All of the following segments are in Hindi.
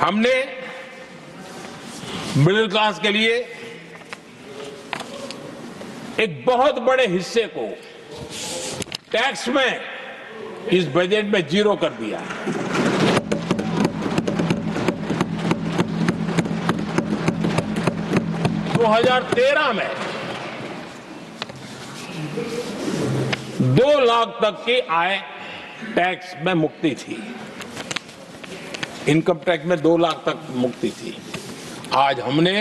हमने मिडिल क्लास के लिए एक बहुत बड़े हिस्से को टैक्स में इस बजट में जीरो कर दिया है। दो 2013 में 2 लाख तक की आय टैक्स में मुक्ति थी, इनकम टैक्स में 2 लाख तक मुक्ति थी। आज हमने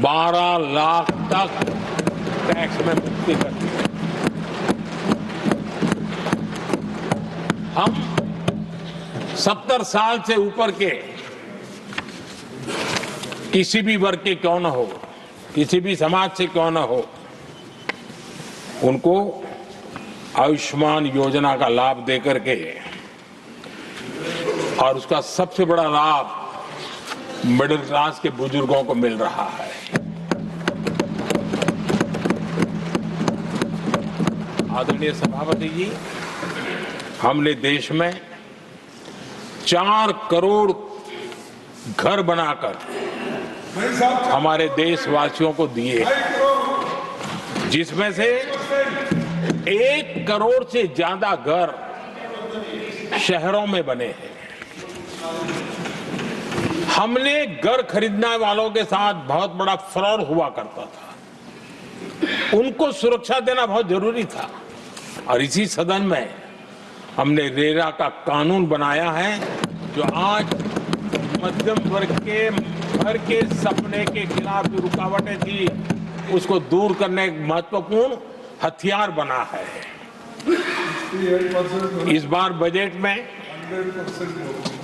12 लाख तक टैक्स में मुक्ति कर दी। हम 70 साल से ऊपर के किसी भी वर्ग के क्यों न हो, किसी भी समाज से क्यों न हो, उनको आयुष्मान योजना का लाभ देकर के, और उसका सबसे बड़ा लाभ मिडिल क्लास के बुजुर्गों को मिल रहा है। आदरणीय सभापति जी, हमने देश में 4 करोड़ घर बनाकर हमारे देशवासियों को दिए, जिसमें से 1 करोड़ से ज्यादा घर शहरों में बने हैं। हमने घर खरीदने वालों के साथ बहुत बड़ा फ्रॉड हुआ करता था, उनको सुरक्षा देना बहुत जरूरी था, और इसी सदन में हमने रेरा का कानून बनाया है, जो आज मध्यम वर्ग के घर के सपने के खिलाफ जो रुकावटें थी, उसको दूर करने एक महत्वपूर्ण हथियार बना है। इस बार बजट में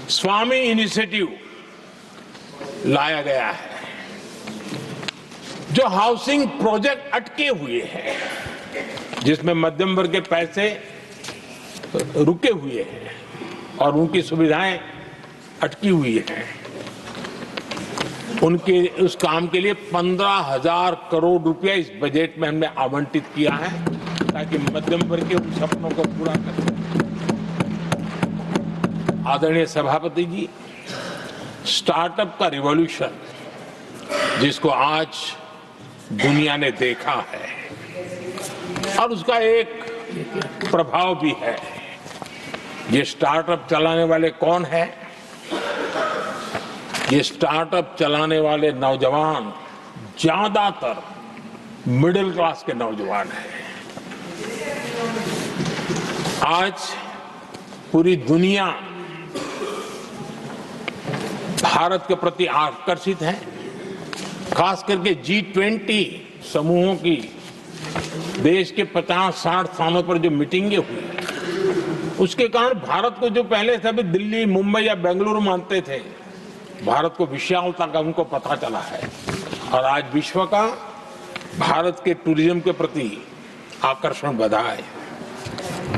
स्वामी इनिशिएटिव लाया गया है, जो हाउसिंग प्रोजेक्ट अटके हुए हैं, जिसमें मध्यम वर्ग के पैसे रुके हुए हैं और उनकी सुविधाएं अटकी हुई हैं, उनके उस काम के लिए 15,000 करोड़ रुपया इस बजट में हमने आवंटित किया है, ताकि मध्यम वर्ग के उन सपनों को पूरा कर सकें। आदरणीय सभापति जी, स्टार्टअप का रिवॉल्यूशन जिसको आज दुनिया ने देखा है, और उसका एक प्रभाव भी है। ये स्टार्टअप चलाने वाले कौन है? ये स्टार्टअप चलाने वाले नौजवान ज्यादातर मिडिल क्लास के नौजवान हैं। आज पूरी दुनिया भारत के प्रति आकर्षित है, खास करके G20 समूहों की देश के 50-60 स्थानों पर जो मीटिंगें हुई, उसके कारण भारत को जो पहले सभी दिल्ली, मुंबई या बेंगलुरु मानते थे, भारत को विशालता का उनको पता चला है, और आज विश्व का भारत के टूरिज्म के प्रति आकर्षण बढ़ा है।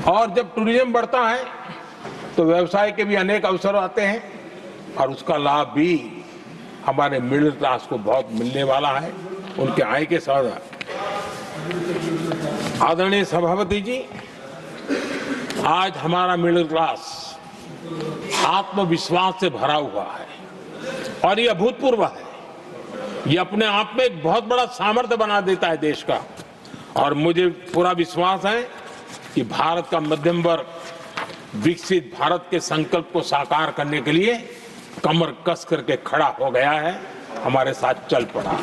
और जब टूरिज्म बढ़ता है तो व्यवसाय के भी अनेक अवसर आते हैं, और उसका लाभ भी हमारे मिडिल क्लास को बहुत मिलने वाला है, उनके आय के साथ। आदरणीय सभापति जी, आज हमारा मिडिल क्लास आत्मविश्वास से भरा हुआ है, और ये अभूतपूर्व है। ये अपने आप में एक बहुत बड़ा सामर्थ्य बना देता है देश का, और मुझे पूरा विश्वास है कि भारत का मध्यम वर्ग विकसित भारत के संकल्प को साकार करने के लिए कमर कस करके खड़ा हो गया है, हमारे साथ चल पड़ा है।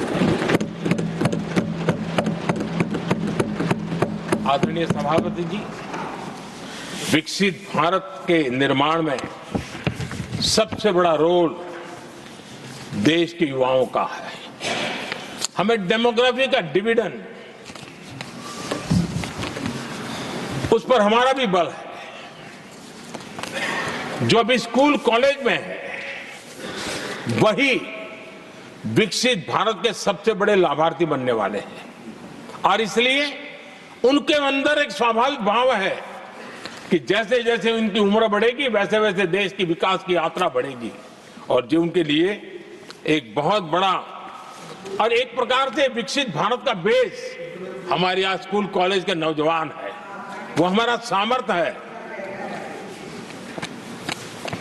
आदरणीय सभापति जी, विकसित भारत के निर्माण में सबसे बड़ा रोल देश के युवाओं का है। हमें डेमोग्राफी का डिविडेंड, उस पर हमारा भी बल है। जो अभी स्कूल कॉलेज में है, वही विकसित भारत के सबसे बड़े लाभार्थी बनने वाले हैं, और इसलिए उनके अंदर एक स्वाभाविक भाव है कि जैसे जैसे उनकी उम्र बढ़ेगी, वैसे वैसे देश की विकास की यात्रा बढ़ेगी, और जो उनके लिए एक बहुत बड़ा और एक प्रकार से विकसित भारत का बेस हमारे यहाँ स्कूल कॉलेज के नौजवान है, वो हमारा सामर्थ्य है।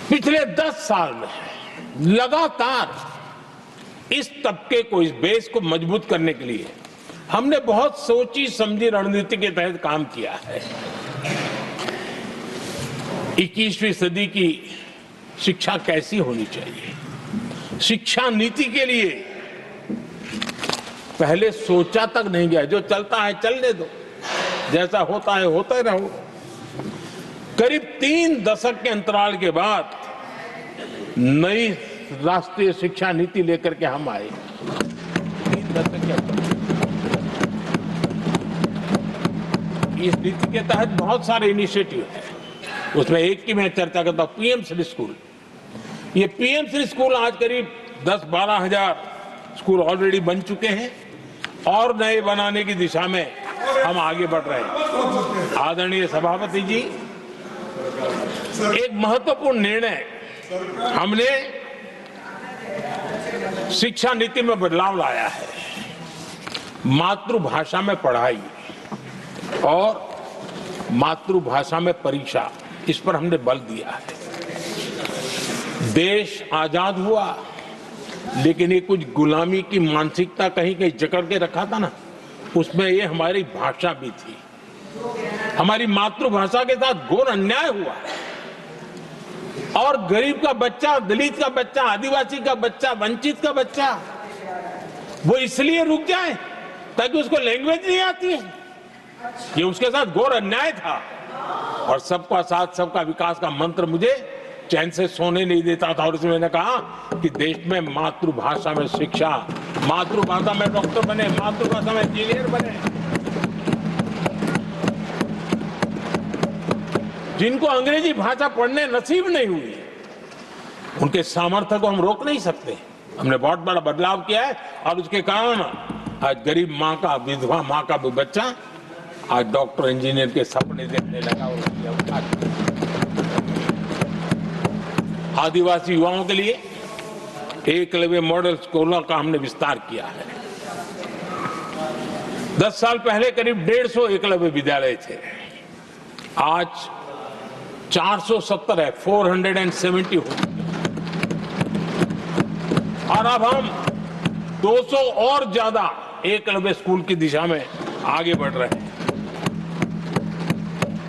पिछले 10 साल में लगातार इस तबके को, इस बेस को मजबूत करने के लिए हमने बहुत सोची समझी रणनीति के तहत काम किया है। 21वीं सदी की शिक्षा कैसी होनी चाहिए, शिक्षा नीति के लिए पहले सोचा तक नहीं गया। जो चलता है चलने दो, जैसा होता है होते रहो। करीब 3 दशक के अंतराल के बाद नई राष्ट्रीय शिक्षा नीति लेकर के हम आए। 3 दशक के अंतराल, इस नीति के तहत बहुत सारे इनिशिएटिव हैं। उसमें एक की मैं चर्चा करता हूं, पीएम श्री स्कूल। ये पीएम श्री स्कूल आज करीब 10-12 हजार स्कूल ऑलरेडी बन चुके हैं और नए बनाने की दिशा में हम आगे बढ़ रहे हैं। आदरणीय सभापति जी, एक महत्वपूर्ण निर्णय हमने शिक्षा नीति में बदलाव लाया है। मातृभाषा में पढ़ाई और मातृभाषा में परीक्षा, इस पर हमने बल दिया है। देश आजाद हुआ, लेकिन ये कुछ गुलामी की मानसिकता कहीं कहीं जकड़ के रखा था ना, उसमें ये हमारी भाषा भी थी। हमारी मातृभाषा के साथ घोर अन्याय हुआ और गरीब का बच्चा, दलित का बच्चा, आदिवासी का बच्चा, वंचित का बच्चा वो इसलिए रुक जाए ताकि उसको लैंग्वेज नहीं आती है। ये उसके साथ घोर अन्याय था। और सबका साथ सबका विकास का मंत्र मुझे चैन से सोने नहीं देता था। और इसमें मैंने कहा कि देश में मातृभाषा में शिक्षा, मातृभाषा में डॉक्टर बने, मातृभाषा में इंजीनियर बने। जिनको अंग्रेजी भाषा पढ़ने नसीब नहीं हुई, उनके सामर्थ्य को हम रोक नहीं सकते। हमने बहुत बड़ा बदलाव किया है और उसके कारण आज गरीब माँ का, विधवा माँ का भी बच्चा आज डॉक्टर इंजीनियर के सपने देखने लगा। आदिवासी युवाओं के लिए एकलव्य मॉडल स्कूलों का हमने विस्तार किया है। 10 साल पहले करीब 150 एकलव्य विद्यालय थे, आज 470 है, 470 हो। और अब हम 200 और ज्यादा एकलव्य स्कूल की दिशा में आगे बढ़ रहे हैं।